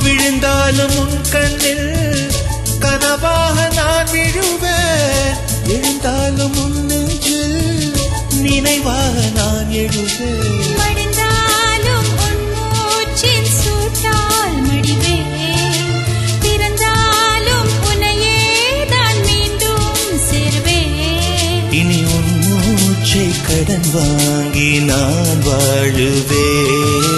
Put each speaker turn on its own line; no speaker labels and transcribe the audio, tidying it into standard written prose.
விழுந்தாலும் உன் கண்ணில் கனவாக நான் விழுவேன். எழுந்தாலும் உன் நெஞ்சில் நினைவாக நான் எழுவேன்.
மடிந்தாலும் உன் மூச்சின் சூட்டால் மடிவேன். பிறந்தாலும் உன்னையே தான் மீண்டும் சேர்வேன்.
இனி உன் மூச்சை கடன் வாங்கி நான் வாழுவேன்.